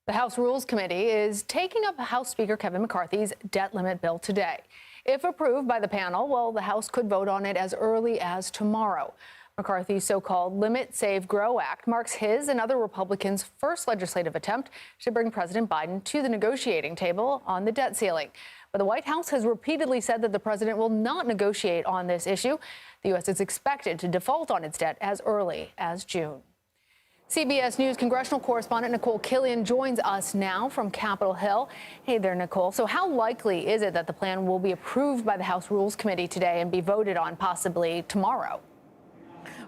The House Rules Committee is taking up House Speaker Kevin McCarthy's debt limit bill today. If approved by the panel, well, the House could vote on it as early as tomorrow. McCarthy's so-called Limit, Save, Grow Act marks his and other Republicans' first legislative attempt to bring President Biden to the negotiating table on the debt ceiling. But the White House has repeatedly said that the president will not negotiate on this issue. The U.S. is expected to default on its debt as early as June. CBS News congressional correspondent Nicole Killian joins us now from Capitol Hill. Hey there, Nicole. So how likely is it that the plan will be approved by the House Rules Committee today and be voted on possibly tomorrow?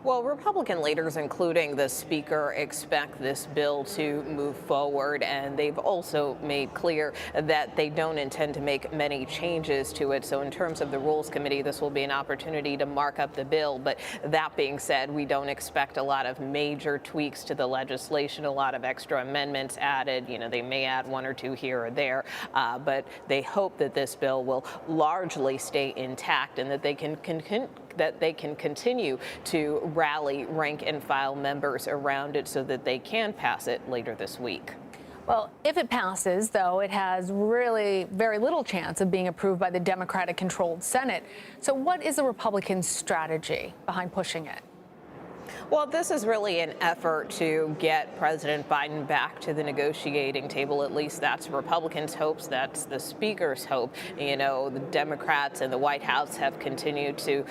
Well, Republican leaders, including the Speaker, expect this bill to move forward, and they've also made clear that they don't intend to make many changes to it. So in terms of the Rules Committee, this will be an opportunity to mark up the bill. But that being said, we don't expect a lot of major tweaks to the legislation, a lot of extra amendments added. You know, they may add one or two here or there, but they hope that this bill will largely stay intact and that they can continue to rally rank and file members around it so that they can pass it later this week. Well, if it passes, though, it has really very little chance of being approved by the Democratic-controlled Senate. So what is the Republican strategy behind pushing it? Well, this is really an effort to get President Biden back to the negotiating table. At least that's Republicans' hopes. That's the Speaker's hope. You know, the Democrats and the White House have continued to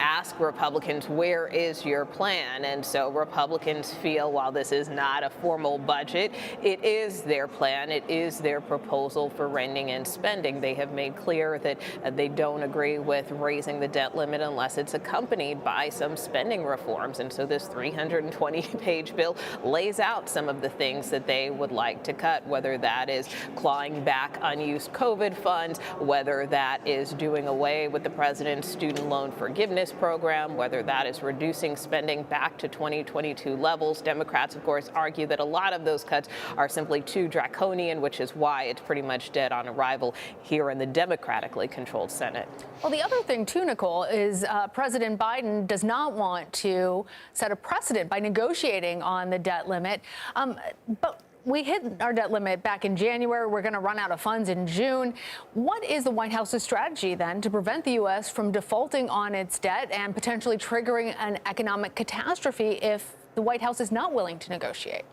ask Republicans, where is your plan? And so Republicans feel while this is not a formal budget, it is their plan. It is their proposal for reining in spending. They have made clear that they don't agree with raising the debt limit unless it's accompanied by some spending reforms. And so this 320-page bill lays out some of the things that they would like to cut, whether that is clawing back unused COVID funds, whether that is doing away with the president's student loan forgiveness program, whether that is reducing spending back to 2022 levels. Democrats, of course, argue that a lot of those cuts are simply too draconian, which is why it's pretty much dead on arrival here in the democratically controlled Senate. Well, the other thing, too, Nicole, is President Biden does not want to set a precedent by negotiating on the debt limit. But we hit our debt limit back in January. We're going to run out of funds in June. What is the White House's strategy then to prevent the U.S. from defaulting on its debt and potentially triggering an economic catastrophe if the White House is not willing to negotiate?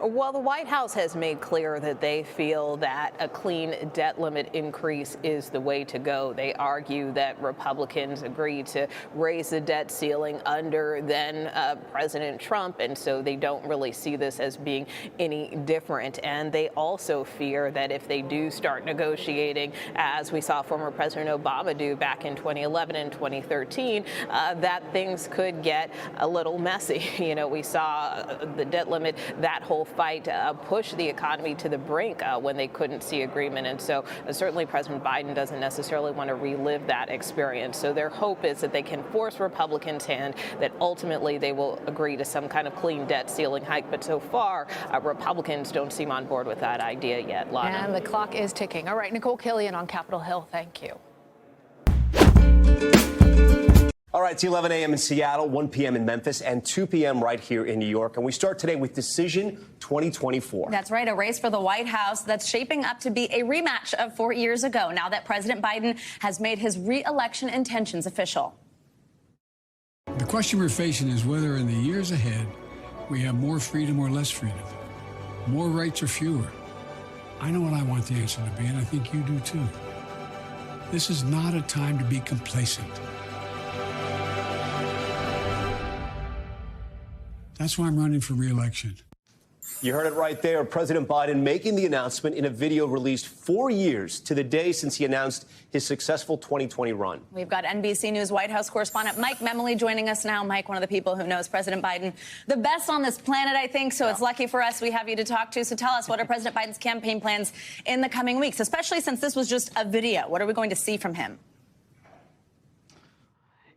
Well, the White House has made clear that they feel that a clean debt limit increase is the way to go. They argue that Republicans agreed to raise the debt ceiling under then President Trump, and so they don't really see this as being any different. And they also fear that if they do start negotiating, as we saw former President Obama do back in 2011 and 2013, that things could get a little messy. You know, we saw the debt limit, that whole fight push the economy to the brink when they couldn't see agreement. And so certainly President Biden doesn't necessarily want to relive that experience. So their hope is that they can force Republicans' hand, that ultimately they will agree to some kind of clean debt ceiling hike. But so far, Republicans don't seem on board with that idea yet, Lana. And the clock is ticking. All right, Nicole Killian on Capitol Hill. Thank you. All right, it's 11 a.m. in Seattle, 1 p.m. in Memphis, and 2 p.m. right here in New York. And we start today with Decision 2024. That's right, a race for the White House that's shaping up to be a rematch of 4 years ago, now that President Biden has made his re-election intentions official. The question we're facing is whether in the years ahead we have more freedom or less freedom, more rights or fewer. I know what I want the answer to be, and I think you do too. This is not a time to be complacent. That's why I'm running for re-election. You heard it right there. President Biden making the announcement in a video released 4 years to the day since he announced his successful 2020 run. We've got NBC News White House correspondent Mike Memoli joining us now. Mike, one of the people who knows President Biden the best on this planet, I think. So It's lucky for us we have you to talk to. So tell us, what are President Biden's campaign plans in the coming weeks, especially since this was just a video? What are we going to see from him?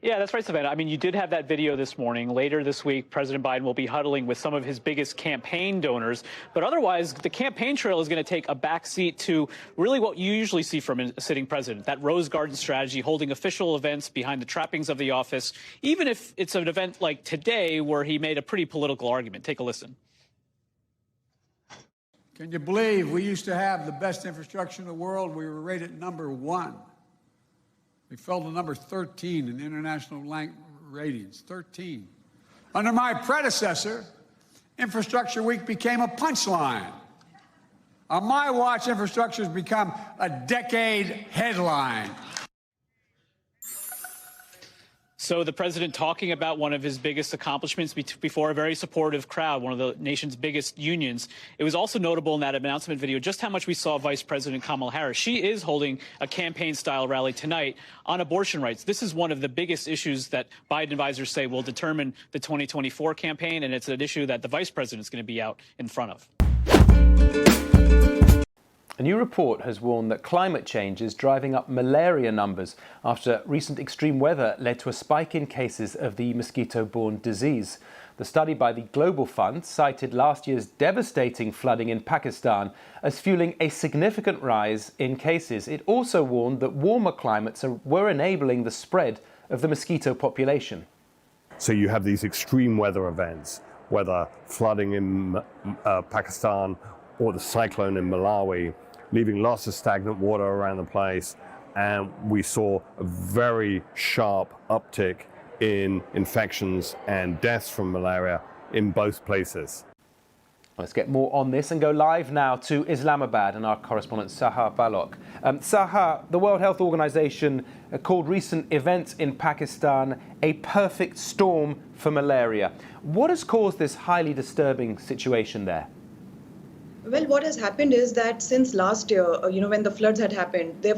Yeah, that's right, Savannah. I mean, you did have that video this morning. Later this week, President Biden will be huddling with some of his biggest campaign donors. But otherwise, the campaign trail is going to take a backseat to really what you usually see from a sitting president, that Rose Garden strategy, holding official events behind the trappings of the office, even if it's an event like today where he made a pretty political argument. Take a listen. Can you believe we used to have the best infrastructure in the world? We were rated #1. We fell to number 13 in international ratings, 13. Under my predecessor, Infrastructure Week became a punchline. On my watch, infrastructure has become a decade headline. So the president talking about one of his biggest accomplishments before a very supportive crowd, one of the nation's biggest unions. It was also notable in that announcement video just how much we saw Vice President Kamala Harris. She is holding a campaign-style rally tonight on abortion rights. This is one of the biggest issues that Biden advisors say will determine the 2024 campaign, and it's an issue that the vice president is going to be out in front of. A new report has warned that climate change is driving up malaria numbers after recent extreme weather led to a spike in cases of the mosquito-borne disease. The study by the Global Fund cited last year's devastating flooding in Pakistan as fueling a significant rise in cases. It also warned that warmer climates were enabling the spread of the mosquito population. So you have these extreme weather events, whether flooding in Pakistan or the cyclone in Malawi, leaving lots of stagnant water around the place. And we saw a very sharp uptick in infections and deaths from malaria in both places. Let's get more on this and go live now to Islamabad and our correspondent Sahar Balok. Sahar, the World Health Organization called recent events in Pakistan a perfect storm for malaria. What has caused this highly disturbing situation there? Well, what has happened is that since last year, when the floods had happened, there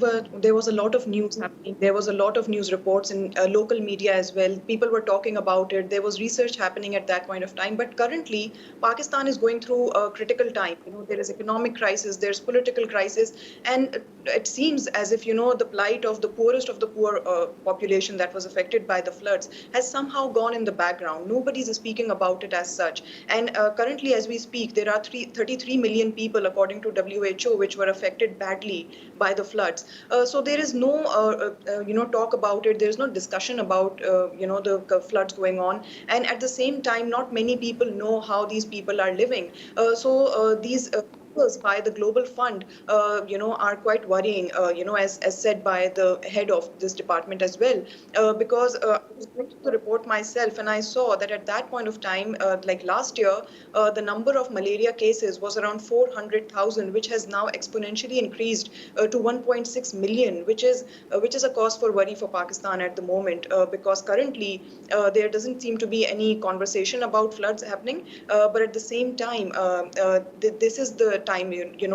was a lot of news happening. There was a lot of news reports in local media as well. People were talking about it. There was research happening at that point of time. But currently, Pakistan is going through a critical time. There is economic crisis, there's political crisis, and it seems as if the plight of the poorest of the poor population that was affected by the floods has somehow gone in the background. Nobody's speaking about it as such. And currently, as we speak, there are 33 million people, according to WHO, which were affected badly by the floods. So there is no, talk about it. There's no discussion about, the floods going on. And at the same time, not many people know how these people are living. These by the Global Fund, are quite worrying, as said by the head of this department as well, because I was going through the report myself and I saw that at that point of time, like last year, the number of malaria cases was around 400,000, which has now exponentially increased to 1.6 million, which is a cause for worry for Pakistan at the moment, because currently there doesn't seem to be any conversation about floods happening, but at the same time, this is the time,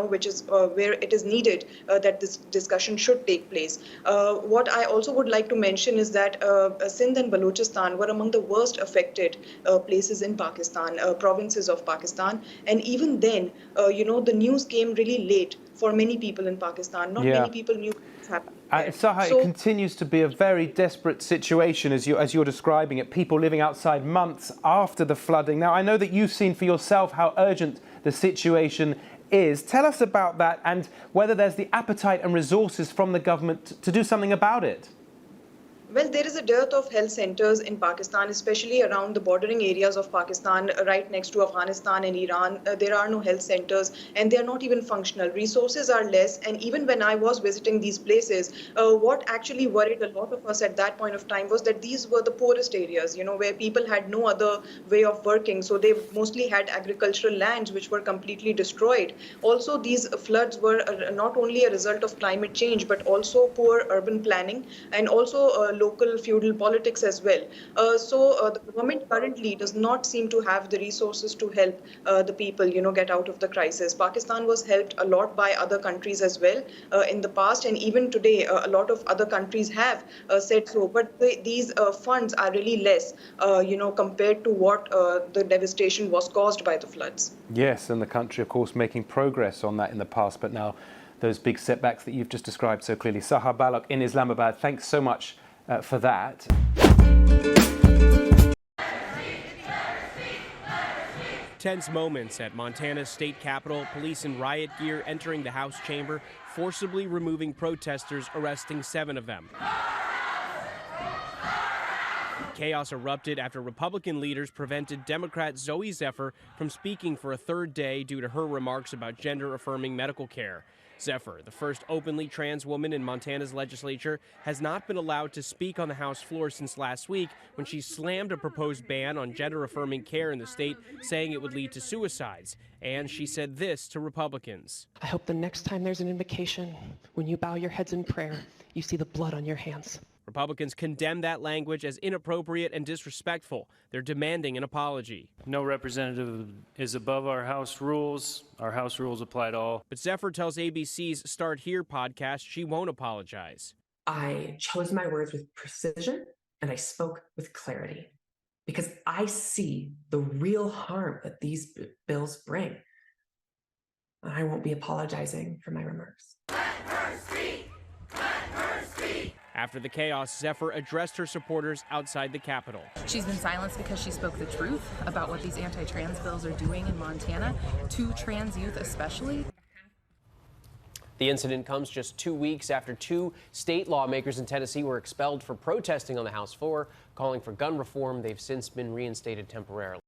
which is where it is needed that this discussion should take place. What I also would like to mention is that Sindh and Balochistan were among the worst affected places in Pakistan, provinces of Pakistan. And even then, the news came really late for many people in Pakistan. Not many people knew what's happening. Sahar, it continues to be a very desperate situation as you're describing it, people living outside months after the flooding. Now, I know that you've seen for yourself how urgent the situation is. Tell us about that and whether there's the appetite and resources from the government to do something about it. Well, there is a dearth of health centers in Pakistan, especially around the bordering areas of Pakistan, right next to Afghanistan and Iran. There are no health centers and they are not even functional. Resources are less. And even when I was visiting these places, what actually worried a lot of us at that point of time was that these were the poorest areas, where people had no other way of working. So they mostly had agricultural lands which were completely destroyed. Also, these floods were not only a result of climate change, but also poor urban planning and also local feudal politics as well. The government currently does not seem to have the resources to help the people, get out of the crisis. Pakistan was helped a lot by other countries as well in the past, and even today, a lot of other countries have said so. But these funds are really less, compared to what the devastation was caused by the floods. Yes, and the country, of course, making progress on that in the past, but now those big setbacks that you've just described so clearly. Sahar Balok in Islamabad, thanks so much for that. Tense moments at Montana's state capitol, police in riot gear entering the House chamber, forcibly removing protesters, arresting 7 of them. chaos erupted after Republican leaders prevented Democrat Zoe Zephyr from speaking for a third day due to her remarks about gender-affirming medical care. Zephyr, the first openly trans woman in Montana's legislature, has not been allowed to speak on the House floor since last week when she slammed a proposed ban on gender-affirming care in the state, saying it would lead to suicides. And she said this to Republicans. I hope the next time there's an invocation, when you bow your heads in prayer, you see the blood on your hands. Republicans condemn that language as inappropriate and disrespectful. They're demanding an apology. No representative is above our House rules. Our House rules apply to all. But Zephyr tells ABC's Start Here podcast she won't apologize. I chose my words with precision and I spoke with clarity because I see the real harm that these bills bring. I won't be apologizing for my remarks. After the chaos, Zephyr addressed her supporters outside the Capitol. She's been silenced because she spoke the truth about what these anti-trans bills are doing in Montana, to trans youth especially. The incident comes just 2 weeks after 2 state lawmakers in Tennessee were expelled for protesting on the House floor, calling for gun reform. They've since been reinstated temporarily.